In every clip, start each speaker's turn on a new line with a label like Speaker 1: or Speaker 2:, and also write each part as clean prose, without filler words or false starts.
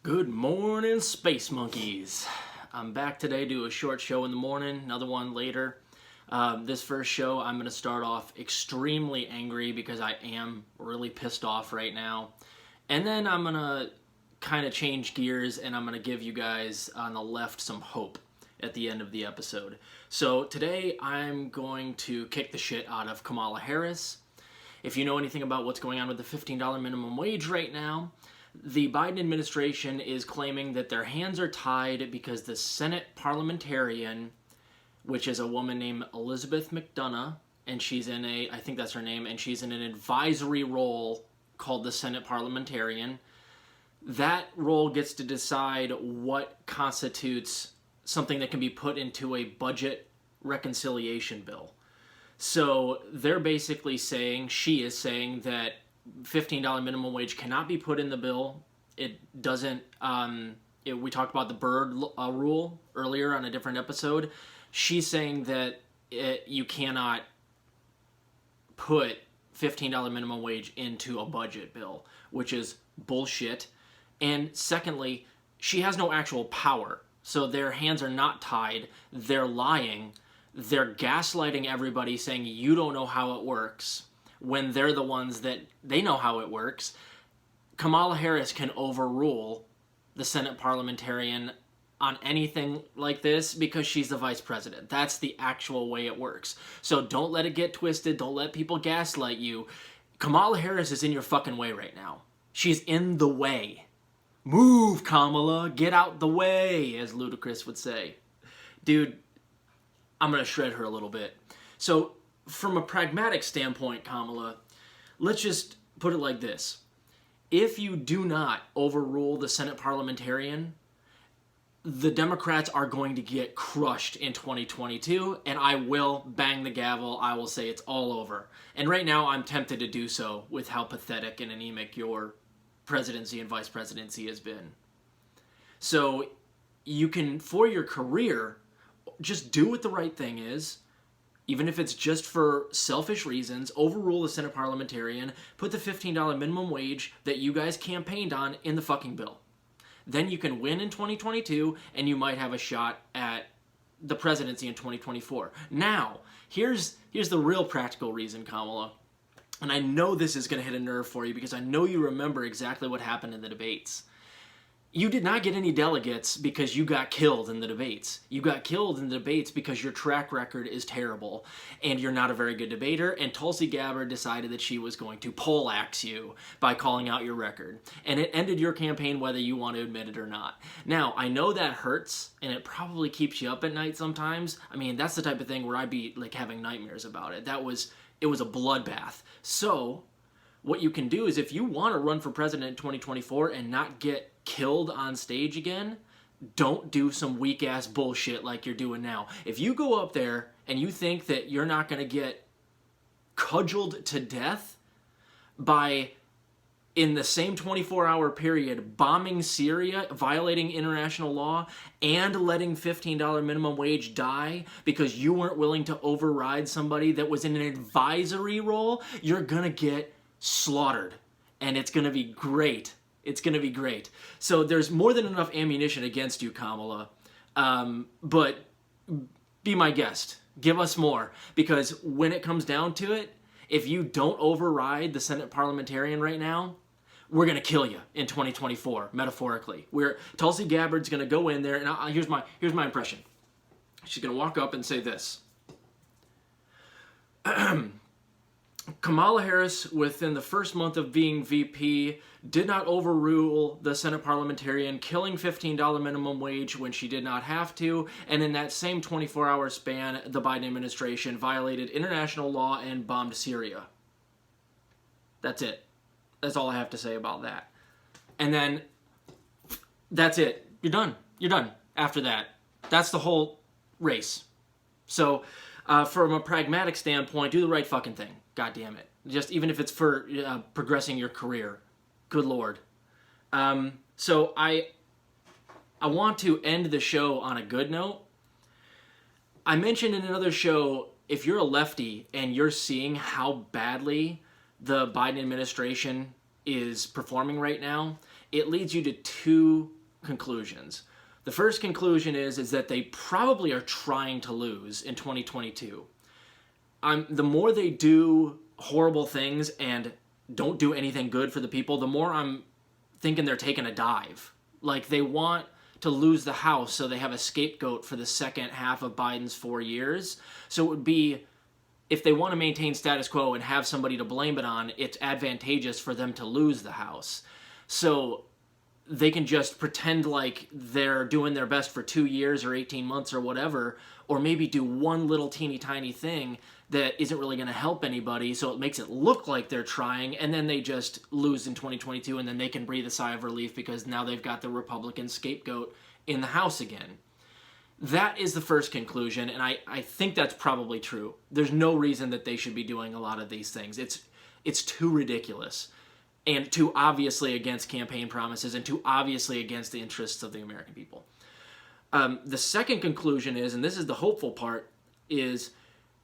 Speaker 1: Good morning, space monkeys. I'm back today to do a short show in the morning, another one later. This first show, I'm going to start off extremely angry because I am really pissed off right now. And then I'm going to kind of change gears and I'm going to give you guys on the left some hope at the end of the episode. So today I'm going to kick the shit out of Kamala Harris. If you know anything about what's going on with the $15 minimum wage right now, the Biden administration is claiming that their hands are tied because the Senate parliamentarian, which is a woman named Elizabeth McDonough, and she's in I think that's her name, and she's in an advisory role called the Senate parliamentarian. That role gets to decide what constitutes something that can be put into a budget reconciliation bill. So they're basically saying, she is saying that $15 minimum wage cannot be put in the bill. It doesn't, we talked about the Byrd rule earlier on a different episode. She's saying that you cannot put $15 minimum wage into a budget bill, which is bullshit. And secondly, she has no actual power. So their hands are not tied. They're lying. They're gaslighting everybody saying you don't know how it works, when they're the ones that they know how it works. Kamala Harris can overrule the Senate parliamentarian on anything like this because she's the vice president. That's the actual way it works. So don't let it get twisted. Don't let people gaslight you. Kamala Harris is in your fucking way right now. She's in the way. Move, Kamala. Get out the way, as Ludacris would say. Dude, I'm going to shred her a little bit. So, from a pragmatic standpoint, Kamala, let's just put it like this. If you do not overrule the Senate parliamentarian, the Democrats are going to get crushed in 2022, and I will bang the gavel. I will say it's all over. And right now, I'm tempted to do so with how pathetic and anemic your presidency and vice presidency has been. So, you can, for your career, just do what the right thing is. Even if it's just for selfish reasons, overrule the Senate parliamentarian, put the $15 minimum wage that you guys campaigned on in the fucking bill. Then you can win in 2022, and you might have a shot at the presidency in 2024. Now, here's the real practical reason, Kamala. And I know this is going to hit a nerve for you because I know you remember exactly what happened in the debates. You did not get any delegates because you got killed in the debates. You got killed in the debates because your track record is terrible and you're not a very good debater, and Tulsi Gabbard decided that she was going to poleaxe you by calling out your record. And it ended your campaign whether you want to admit it or not. Now, I know that hurts and it probably keeps you up at night sometimes. I mean, that's the type of thing where I'd be like having nightmares about it. It was a bloodbath. So, what you can do is if you want to run for president in 2024 and not get killed on stage again, don't do some weak-ass bullshit like you're doing now. If you go up there and you think that you're not going to get cudgeled to death by, in the same 24-hour period, bombing Syria, violating international law, and letting $15 minimum wage die because you weren't willing to override somebody that was in an advisory role, you're going to get slaughtered. And it's going to be great. It's going to be great. So there's more than enough ammunition against you, Kamala. But be my guest. Give us more. Because when it comes down to it, if you don't override the Senate parliamentarian right now, we're going to kill you in 2024, metaphorically. Tulsi Gabbard's going to go in there, and here's my impression. She's going to walk up and say this. Kamala Harris, within the first month of being VP, did not overrule the Senate parliamentarian, killing $15 minimum wage when she did not have to, and in that same 24-hour span, the Biden administration violated international law and bombed Syria. That's it. That's all I have to say about that. And then, that's it. You're done. You're done after that. That's the whole race. So, from a pragmatic standpoint, do the right fucking thing. God damn it. Just even if it's for progressing your career. Good Lord. So I want to end the show on a good note. I mentioned in another show, if you're a lefty and you're seeing how badly the Biden administration is performing right now, it leads you to two conclusions. The first conclusion is that they probably are trying to lose in 2022. The more they do horrible things and don't do anything good for the people, the more I'm thinking they're taking a dive. Like, they want to lose the House so they have a scapegoat for the second half of Biden's 4 years. So it would be, if they want to maintain status quo and have somebody to blame it on, it's advantageous for them to lose the House. So they can just pretend like they're doing their best for 2 years or 18 months or whatever, or maybe do one little teeny tiny thing that isn't really going to help anybody, so it makes it look like they're trying, and then they just lose in 2022, and then they can breathe a sigh of relief because now they've got the Republican scapegoat in the House again. That is the first conclusion, and I think that's probably true. There's no reason that they should be doing a lot of these things. It's too ridiculous, and too obviously against campaign promises, and too obviously against the interests of the American people. The second conclusion is, and this is the hopeful part, is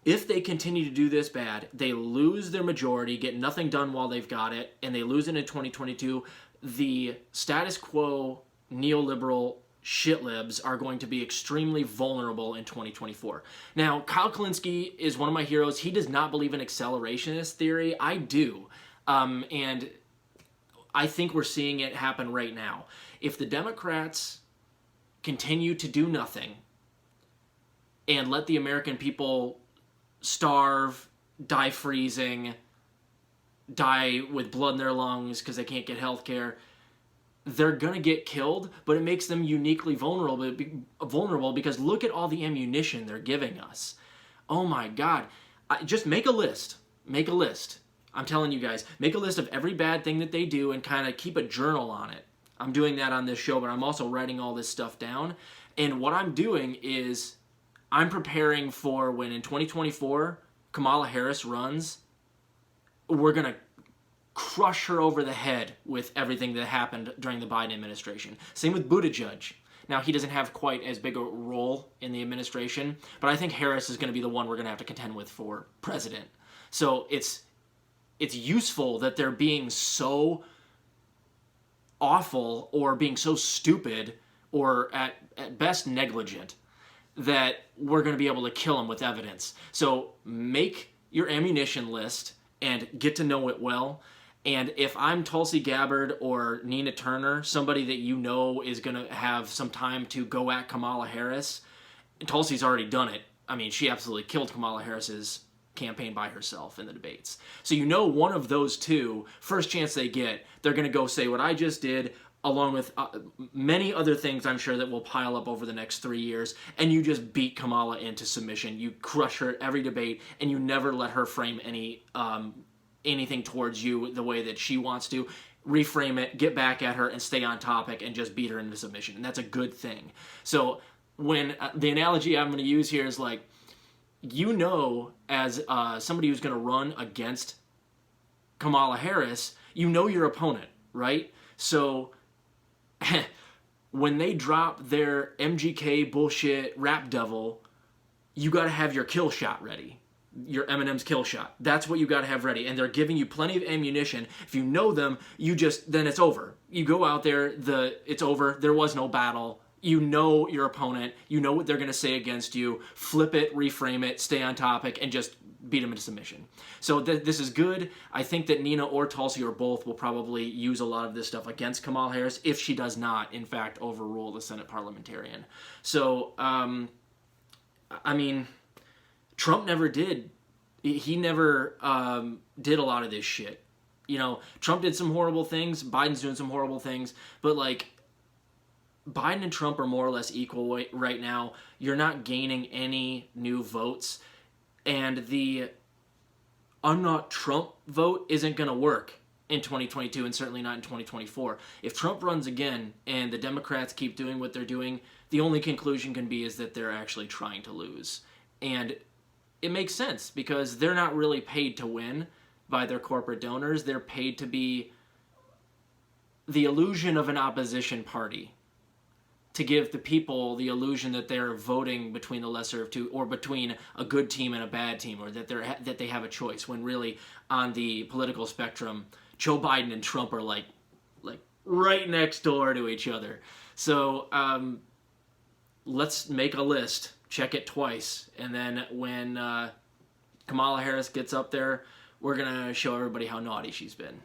Speaker 1: if they continue to do this bad, they lose their majority, get nothing done while they've got it, and they lose it in 2022, the status quo neoliberal shitlibs are going to be extremely vulnerable in 2024. Now, Kyle Kalinske is one of my heroes. He does not believe in accelerationist theory. I do. And I think we're seeing it happen right now. If the Democrats continue to do nothing and let the American people starve, die freezing, die with blood in their lungs because they can't get health care, they're going to get killed, but it makes them uniquely vulnerable because look at all the ammunition they're giving us. Oh my God. Just make a list. Make a list. I'm telling you guys, make a list of every bad thing that they do and kind of keep a journal on it. I'm doing that on this show, but I'm also writing all this stuff down. And what I'm doing is I'm preparing for when in 2024 Kamala Harris runs, we're going to crush her over the head with everything that happened during the Biden administration. Same with Buttigieg. Now, he doesn't have quite as big a role in the administration, but I think Harris is going to be the one we're going to have to contend with for president. So it's useful that they're being so awful or being so stupid or at best negligent that we're going to be able to kill them with evidence. So make your ammunition list and get to know it well. And if I'm Tulsi Gabbard or Nina Turner, somebody that you know is going to have some time to go at Kamala Harris, Tulsi's already done it. I mean, she absolutely killed Kamala Harris's campaign by herself in the debates. So you know one of those two, first chance they get, they're going to go say what I just did, along with many other things I'm sure that will pile up over the next 3 years, and you just beat Kamala into submission. You crush her at every debate, and you never let her frame anything towards you the way that she wants to. Reframe it, get back at her, and stay on topic, and just beat her into submission. And that's a good thing. So when the analogy I'm going to use here is like, you know, as somebody who's going to run against Kamala Harris, you know your opponent, right? So when they drop their MGK bullshit rap devil, you got to have your kill shot ready. Your Eminem's kill shot. That's what you got to have ready. And they're giving you plenty of ammunition. If you know them, then it's over. You go out there, it's over. There was no battle. You know your opponent. You know what they're going to say against you. Flip it, reframe it, stay on topic, and just beat them into submission. So this is good. I think that Nina or Tulsi or both will probably use a lot of this stuff against Kamala Harris if she does not, in fact, overrule the Senate parliamentarian. So, I mean, Trump never did. He never did a lot of this shit. You know, Trump did some horrible things. Biden's doing some horrible things. But, like, Biden and Trump are more or less equal right now. You're not gaining any new votes. And the I'm not Trump vote isn't going to work in 2022 and certainly not in 2024. If Trump runs again and the Democrats keep doing what they're doing, the only conclusion can be is that they're actually trying to lose. And it makes sense because they're not really paid to win by their corporate donors. They're paid to be the illusion of an opposition party, to give the people the illusion that they're voting between the lesser of two, or between a good team and a bad team, or that they have a choice, when really on the political spectrum, Joe Biden and Trump are like right next door to each other. So let's make a list, check it twice, and then when Kamala Harris gets up there, we're gonna show everybody how naughty she's been.